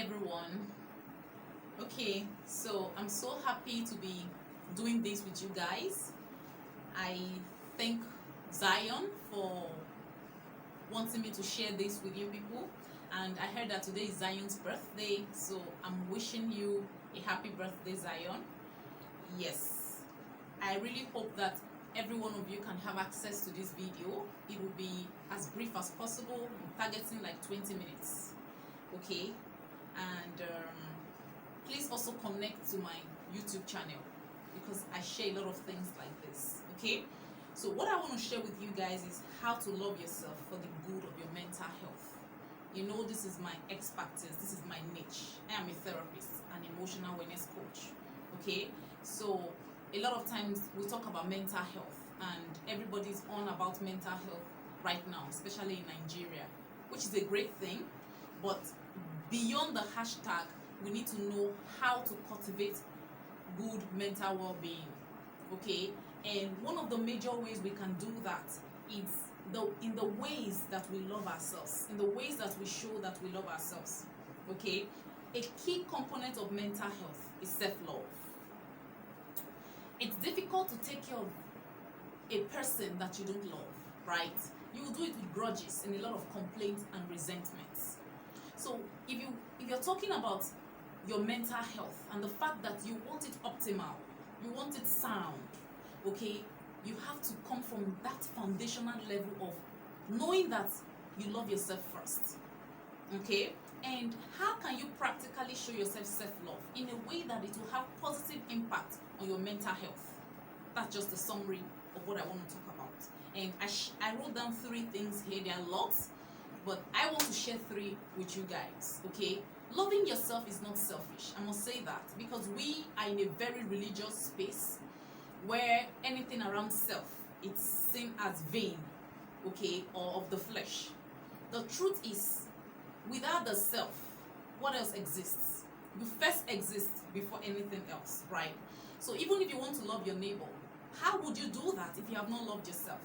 everyone. Okay, so I'm so happy to be doing this with you guys. I thank Zion for wanting me to share this with you people, and I heard that today is Zion's birthday, so I'm wishing you a happy birthday, Zion. Yes, I really hope that every one of you can have access to this video. It will be as brief as possible. I'm targeting like 20 minutes. Okay, and please also connect to my YouTube channel because I share a lot of things like this. Okay, so what I want to share with you guys is how to love yourself for the good of your mental health. You know, this is my expertise, this is my niche. I am a therapist, an emotional wellness coach. Okay, so a lot of times we talk about mental health and everybody's on about mental health right now, especially in Nigeria, which is a great thing. But beyond the hashtag, we need to know how to cultivate good mental well-being. Okay, and one of the major ways we can do that is in the ways that we love ourselves, in the ways that we show that we love ourselves. Okay, a key component of mental health is self-love. It's difficult to take care of a person that you don't love, right? You will do it with grudges and a lot of complaints and resentments. So if you're talking about your mental health and the fact that you want it optimal, you want it sound, okay, you have to come from that foundational level of knowing that you love yourself first. Okay, and how can you practically show yourself self-love in a way that it will have positive impact on your mental health? That's just a summary of what I want to talk about. And I wrote down 3 things here. There are lots, but I want to share 3 with you guys. Okay, loving yourself is not selfish. I must say that because we are in a very religious space where anything around self, it's seen as vain, okay, or of the flesh. The truth is, without the self, what else exists? You first exist before anything else, right? So even if you want to love your neighbor, how would you do that if you have not loved yourself?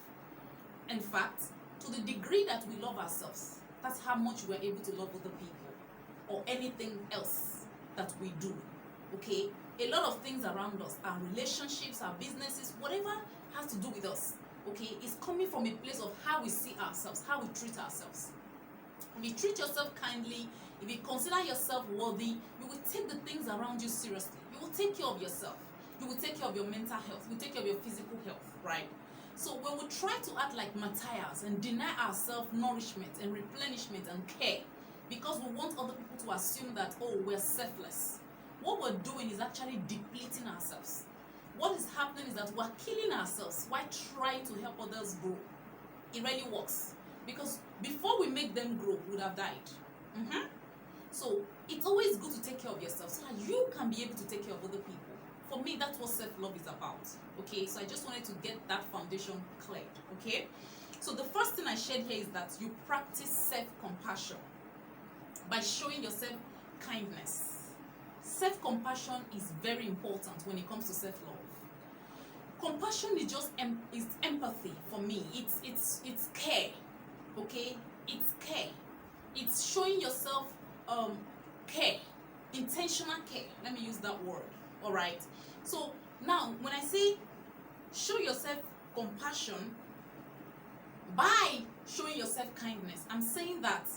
In fact, to the degree that we love ourselves, that's how much we're able to love other people or anything else that we do. Okay, a lot of things around us, our relationships, our businesses, whatever has to do with us, okay, is coming from a place of how we see ourselves, how we treat ourselves. If you treat yourself kindly, if you consider yourself worthy, you will take the things around you seriously. You will take care of yourself. You will take care of your mental health. You will take care of your physical health, right? So when we try to act like martyrs and deny ourselves nourishment and replenishment and care because we want other people to assume that, oh, we're selfless, what we're doing is actually depleting ourselves. What is happening is that we're killing ourselves while trying to help others grow. It really works. Because before we make them grow, we would have died. So it's always good to take care of yourself so that you can be able to take care of other people. For me, that's what self-love is about. Okay, so I just wanted to get that foundation cleared. Okay, so the first thing I shared here is that you practice self-compassion by showing yourself kindness. Self-compassion is very important when it comes to self-love. Compassion is just is empathy for me. It's care. Okay, it's care. It's showing yourself care, intentional care. Let me use that word. All right. So now, when I say show yourself compassion by showing yourself kindness, I'm saying that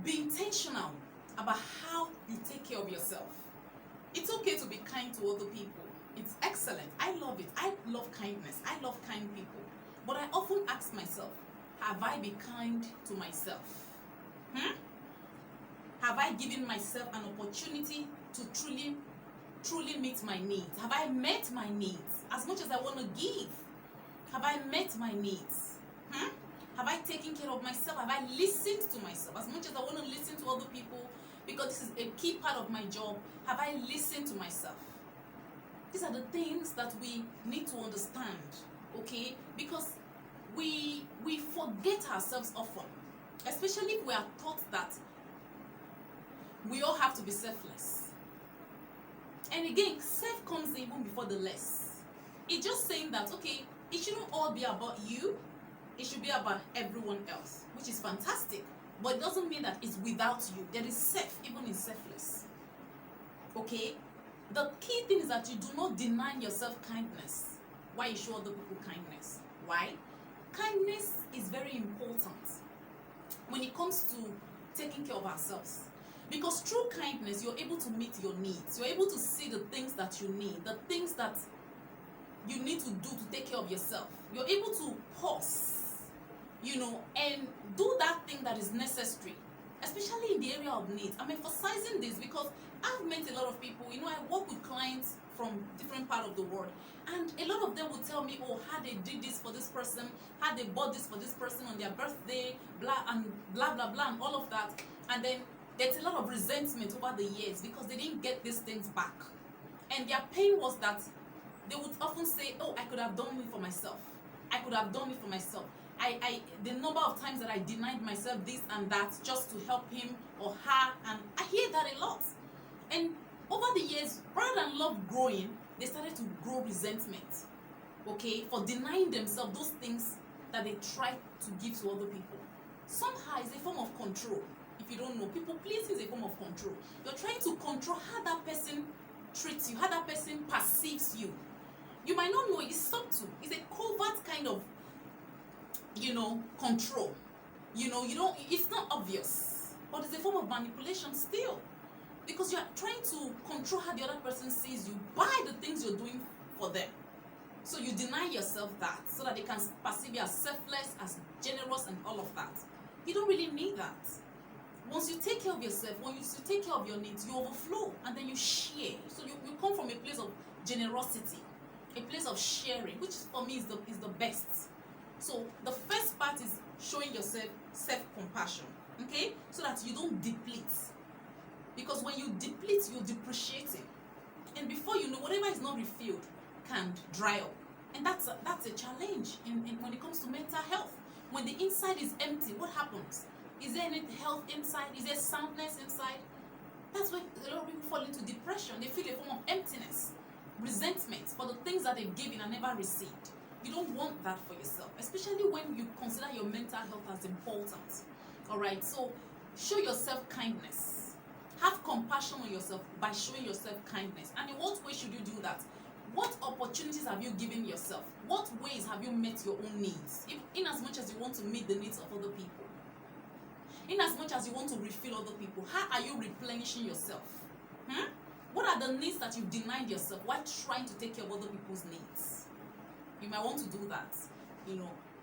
be intentional about how you take care of yourself. It's okay to be kind to other people. It's excellent. I love it. I love kindness. I love kind people. But I often ask myself, have I been kind to myself? Have I given myself an opportunity to truly meet my needs? Have I met my needs as much as I want to give? Have I met my needs? Have I taken care of myself? Have I listened to myself as much as I want to listen to other people? Because this is a key part of my job. Have I listened to myself? These are the things that we need to understand, okay? Because we forget ourselves often, especially if we are taught that we all have to be selfless. And again, self comes even before the less. It's just saying that, okay, it shouldn't all be about you. It should be about everyone else, which is fantastic. but it doesn't mean that it's without you. There is self, even in selfless. Okay? The key thing is that you do not deny yourself kindness while you show other people kindness. Why? Kindness is very important when it comes to taking care of ourselves. Because through kindness, you're able to meet your needs. You're able to see the things that you need, the things that you need to do to take care of yourself. You're able to pause, and do that thing that is necessary, especially in the area of needs. I'm emphasizing this because I've met a lot of people. I work with clients from different parts of the world, and a lot of them will tell me, oh, how they did this for this person, how they bought this for this person on their birthday, blah and blah blah blah, and all of that. And then there's a lot of resentment over the years because they didn't get these things back. And their pain was that they would often say, oh, I could have done it for myself. I could have done it for myself. The number of times that I denied myself this and that just to help him or her, and I hear that a lot. And over the years, rather than love growing, they started to grow resentment, okay, for denying themselves those things that they try to give to other people. Somehow it's a form of control. If you don't know, people pleasing is a form of control. You're trying to control how that person treats you, how that person perceives you. You might not know, it's subtle. It's a covert kind of, control. It's not obvious, but it's a form of manipulation still. Because you're trying to control how the other person sees you by the things you're doing for them. So you deny yourself that so that they can perceive you as selfless, as generous, and all of that. You don't really need that. Once you take care of yourself, when you take care of your needs, you overflow and then you share. So you come from a place of generosity, a place of sharing, which for me is the best. So the first part is showing yourself self-compassion, okay? So that you don't deplete. Because when you deplete, you're depreciating. And before you know, whatever is not refilled can dry up. And that's a challenge when it comes to mental health. When the inside is empty, what happens? Is there any health inside? Is there soundness inside? That's why a lot of people fall into depression. They feel a form of emptiness, resentment for the things that they've given and never received. You don't want that for yourself, especially when you consider your mental health as important. All right, so show yourself kindness. Have compassion on yourself by showing yourself kindness. And in what way should you do that? What opportunities have you given yourself? What ways have you met your own needs? In as much as you want to meet the needs of other people. In as much as you want to refill other people, how are you replenishing yourself? What are the needs that you've denied yourself while trying to take care of other people's needs? You might want to do that,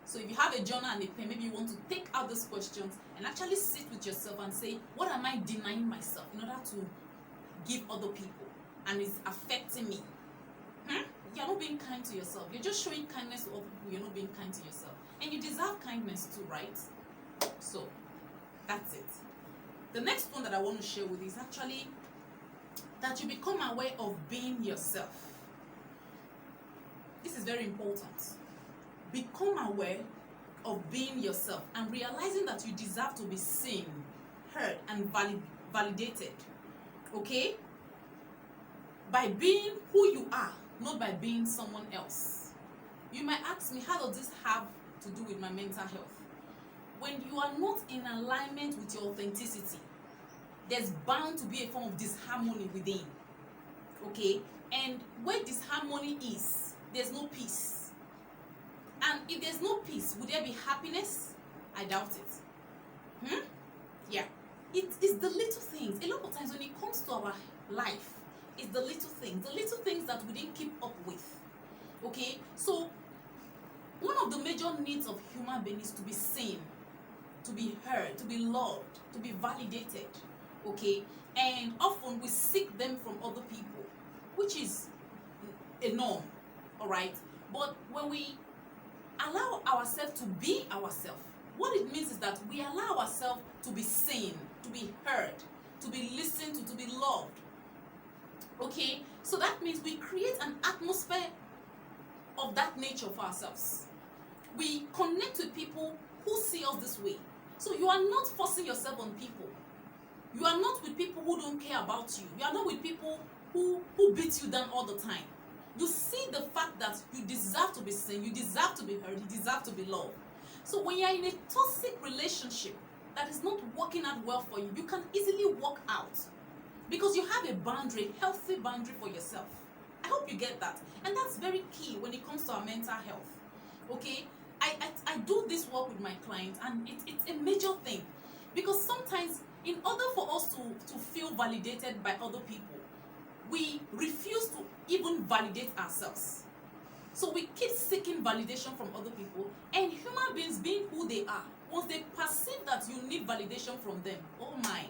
So if you have a journal and a pen, maybe you want to take out these questions and actually sit with yourself and say, what am I denying myself in order to give other people? And it's affecting me. You're not being kind to yourself. You're just showing kindness to other people. You're not being kind to yourself. And you deserve kindness too, right? So, that's it. The next one that I want to share with you is actually that you become aware of being yourself. This is very important. Become aware of being yourself and realizing that you deserve to be seen, heard, and validated. Okay? By being who you are, not by being someone else. You might ask me, how does this have to do with my mental health? When you are not in alignment with your authenticity, there's bound to be a form of disharmony within. Okay? And where disharmony is, there's no peace. And if there's no peace, would there be happiness? I doubt it. Yeah. It's the little things. A lot of times when it comes to our life, it's the little things that we didn't keep up with. Okay? So, one of the major needs of human beings is to be seen, to be heard, to be loved, to be validated. Okay? And often we seek them from other people, which is a norm. Alright? But when we allow ourselves to be ourselves, what it means is that we allow ourselves to be seen, to be heard, to be listened to be loved. Okay? So that means we create an atmosphere of that nature for ourselves. We connect with people who see us this way. So you are not forcing yourself on people. You are not with people who don't care about you. You are not with people who beat you down all the time. You see the fact that you deserve to be seen, you deserve to be heard, you deserve to be loved. So when you're in a toxic relationship, that is not working out well for you, you can easily walk out because you have a boundary, healthy boundary for yourself. I hope you get that. And that's very key when it comes to our mental health. Okay? I do this work with my clients, and it's a major thing, because sometimes in order for us to feel validated by other people, we refuse to even validate ourselves. So we keep seeking validation from other people, and human beings, being who they are, once they perceive that you need validation from them, oh my,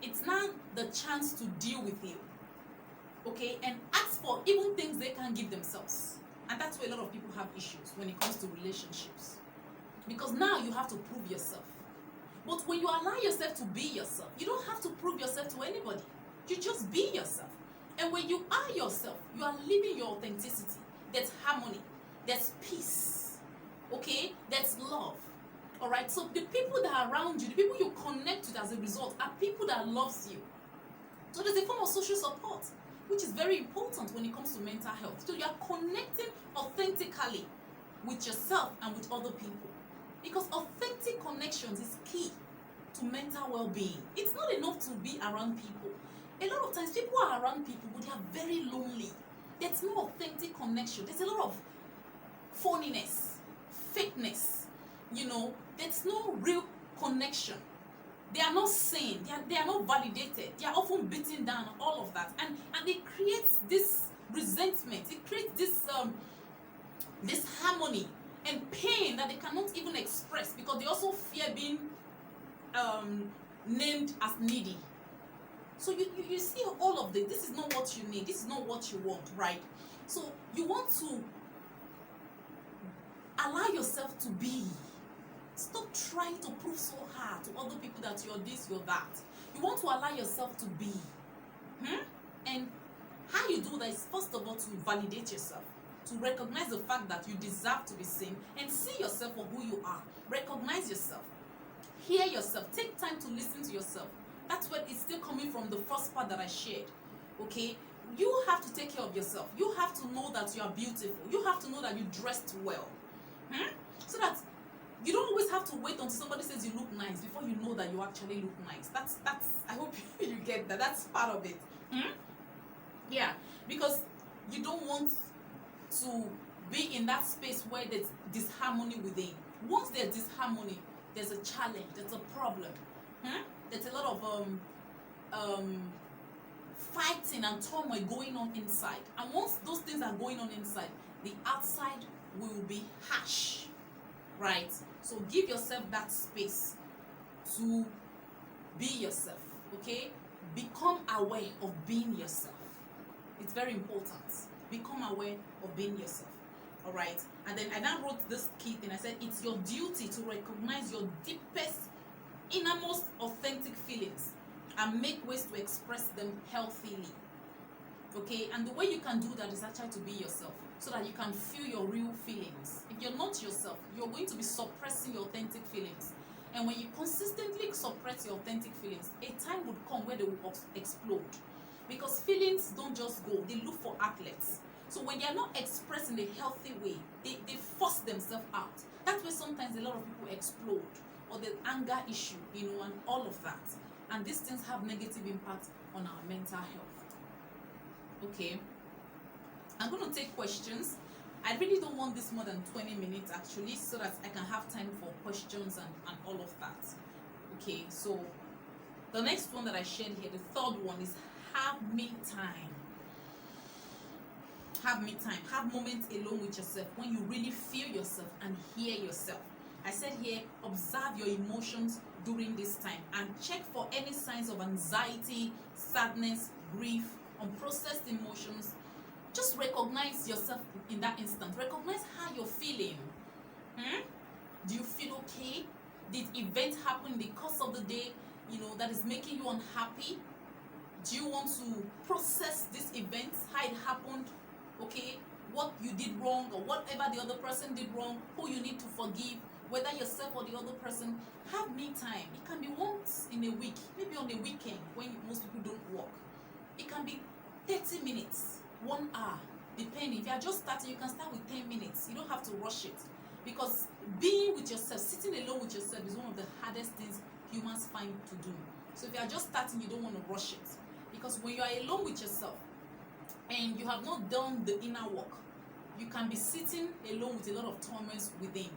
it's now the chance to deal with you, okay, and ask for even things they can't give themselves. And that's where a lot of people have issues when it comes to relationships, because now you have to prove yourself. But when you allow yourself to be yourself, you don't have to prove yourself to anybody. You just be yourself. And when you are yourself, you are living your authenticity. There's harmony, there's peace, okay, there's love. All right, so the people that are around you, the people you connect with as a result, are people that loves you. So there's a form of social support, which is very important when it comes to mental health. So you are connecting authentically with yourself and with other people, because authentic connections is key to mental well-being. It's not enough to be around people. A lot of times people are around people, but they are very lonely. There's no authentic connection. There's a lot of phoniness, fakeness, you know. There's no real connection. They are not seen, they are not validated, they are often beaten down, all of that. And it creates this resentment, it creates this harmony and pain that they cannot even express, because they also fear being named as needy. So you see all of this. This is not what you need, this is not what you want, right? So you want to allow yourself to be. Stop trying to prove so hard to other people that you're this, you're that. You want to allow yourself to be. And how you do that is, first of all, to validate yourself, to recognize the fact that you deserve to be seen, and see yourself for who you are. Recognize yourself. Hear yourself. Take time to listen to yourself. That's what it's still coming from the first part that I shared. Okay? You have to take care of yourself. You have to know that you are beautiful. You have to know that you dressed well. So that you don't always have to wait until somebody says you look nice before you know that you actually look nice. That's I hope you get that. That's part of it. Yeah, because you don't want to be in that space where there's disharmony within. Once there's disharmony, there's a challenge, there's a problem. There's a lot of fighting and turmoil going on inside. And once those things are going on inside, the outside will be harsh, right? So give yourself that space to be yourself, okay? Become aware of being yourself. It's very important. Become aware of being yourself, all right? And then I now wrote this key thing. I said it's your duty to recognize your deepest, innermost authentic feelings and make ways to express them healthily, okay? And the way you can do that is actually to be yourself, so that you can feel your real feelings. If you're not yourself, you're going to be suppressing your authentic feelings. And when you consistently suppress your authentic feelings, a time would come where they will explode. Because feelings don't just go, they look for outlets. So when they are not expressed in a healthy way, they force themselves out. That's where sometimes a lot of people explode, or the anger issue, you know, and all of that. And these things have negative impact on our mental health. Okay, I'm going to take questions. I really don't want this more than 20 minutes actually, so that I can have time for questions and all of that. Okay, so the next one that I shared here, the third one, is have me time. Have me time. Have moments alone with yourself when you really feel yourself and hear yourself. I said here, observe your emotions during this time and check for any signs of anxiety, sadness, grief, unprocessed emotions. Just recognize yourself in that instant. Recognize how you're feeling. Do you feel okay? Did events happen in the course of the day, you know, that is making you unhappy? Do you want to process this event, how it happened? Okay, what you did wrong, or whatever the other person did wrong, who you need to forgive, whether yourself or the other person. Have me time. It can be once in a week, maybe on a weekend when most people don't work. It can be 30 minutes, 1 hour, depending. If you are just starting, you can start with 10 minutes. You don't have to rush it, Because being with yourself, sitting alone with yourself is one of the hardest things humans find to do. So if you are just starting, you don't want to rush it. Because when you are alone with yourself and you have not done the inner work, you can be sitting alone with a lot of torments within,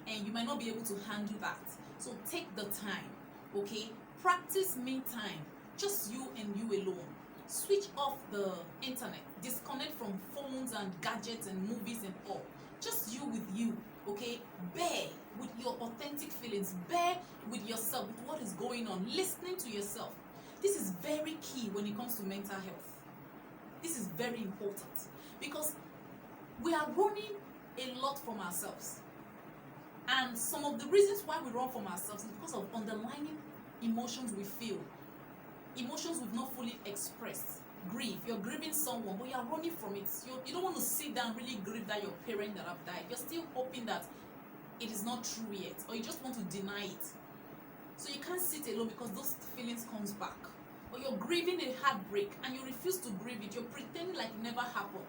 and you might not be able to handle that. So take the time, okay? Practice me time, just you and you alone. Switch off the internet, disconnect from phones and gadgets and movies and all. Just you with you, okay? Bear with your authentic feelings, bear with yourself, with what is going on, listening to yourself. This is very key when it comes to mental health. This is very important because we are running a lot from ourselves. And some of the reasons why we run from ourselves is because of underlying emotions we feel. Emotions we've not fully expressed. Grief, you're grieving someone, but you're running from it. You don't want to sit down and really grieve that your parent that have died. You're still hoping that it is not true yet, or you just want to deny it. So you can't sit alone because those feelings comes back. Or you're grieving a heartbreak and you refuse to grieve it. You're pretending like it never happened.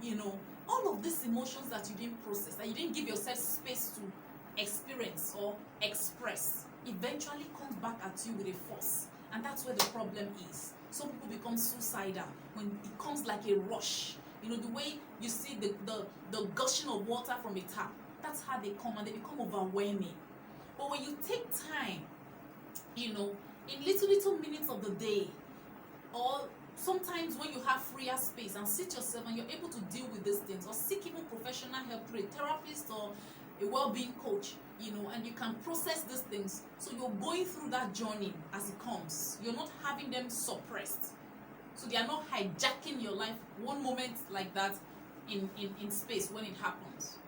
You know, all of these emotions that you didn't process, that you didn't give yourself space to experience or express, eventually comes back at you with a force. And that's where the problem is. Some people become suicidal when it comes like a rush. You know, the way you see the gushing of water from a tap, that's how they come, and they become overwhelming. But when you take time, you know, in little minutes of the day, or sometimes when you have freer space, and sit yourself and you're able to deal with these things, or seek even professional help through a therapist or a well-being coach, you know, and you can process these things. So you're going through that journey as it comes. You're not having them suppressed. So they are not hijacking your life one moment like that in space when it happens.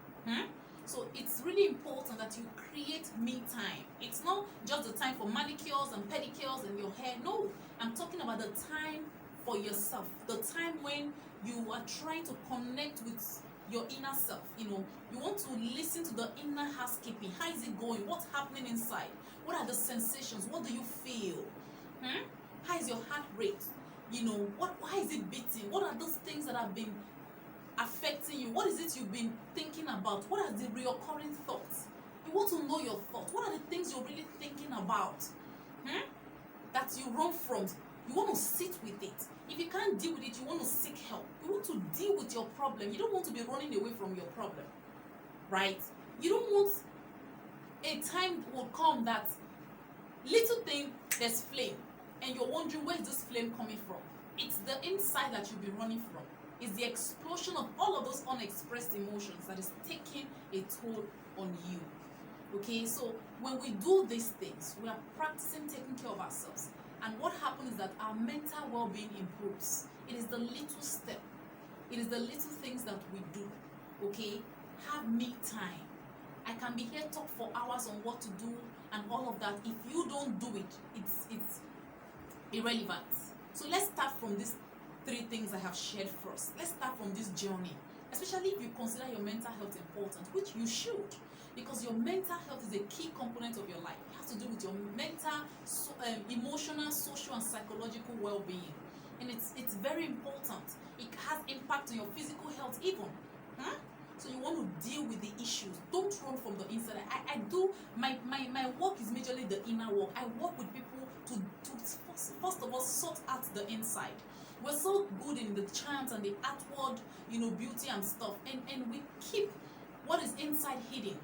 So it's really important that you create me time. It's not just the time for manicures and pedicures and your hair. No, I'm talking about the time for yourself. The time when you are trying to connect with your inner self. You know, you want to listen to the inner housekeeping. How is it going? What's happening inside? What are the sensations? What do you feel? How is your heart rate? You know, why is it beating? What are those things that have been affecting you? What is it you've been thinking about? What are the reoccurring thoughts? You want to know your thoughts. What are the things you're really thinking about that you run from? You want to sit with it. If you can't deal with it, you want to seek help. You want to deal with your problem. You don't want to be running away from your problem, right? You don't want a time will come that little thing, there's flame, and you're wondering, where is this flame coming from? It's the inside that you'll be running from. It's the explosion of all of those unexpressed emotions that is taking a toll on you. Okay, so when we do these things, we are practicing taking care of ourselves. And what happens is that our mental well-being improves. It is the little step. It is the little things that we do. Okay? Have me time. I can be here talk for hours on what to do and all of that. If you don't do it, it's irrelevant. So let's start from these 3 things I have shared first. Let's start from this journey. Especially if you consider your mental health important, which you should. Because your mental health is a key component of your life. It has to do with your mental, emotional, social, and psychological well-being. And it's very important. It has impact on your physical health even. So you want to deal with the issues. Don't run from the inside. I do, my work is majorly the inner work. I work with people to first of all sort out the inside. We're so good in the charms and the outward, you know, beauty and stuff. And we keep what is inside hidden.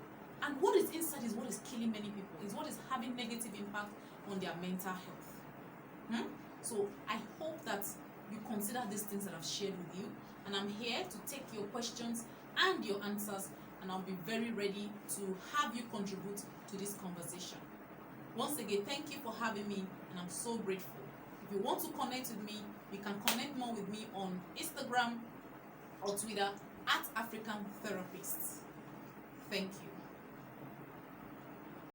And what is inside is what is killing many people, is what is having negative impact on their mental health. So I hope that you consider these things that I've shared with you. And I'm here to take your questions and your answers. And I'll be very ready to have you contribute to this conversation. Once again, thank you for having me. And I'm so grateful. If you want to connect with me, you can connect more with me on Instagram or Twitter @African Therapists. Thank you.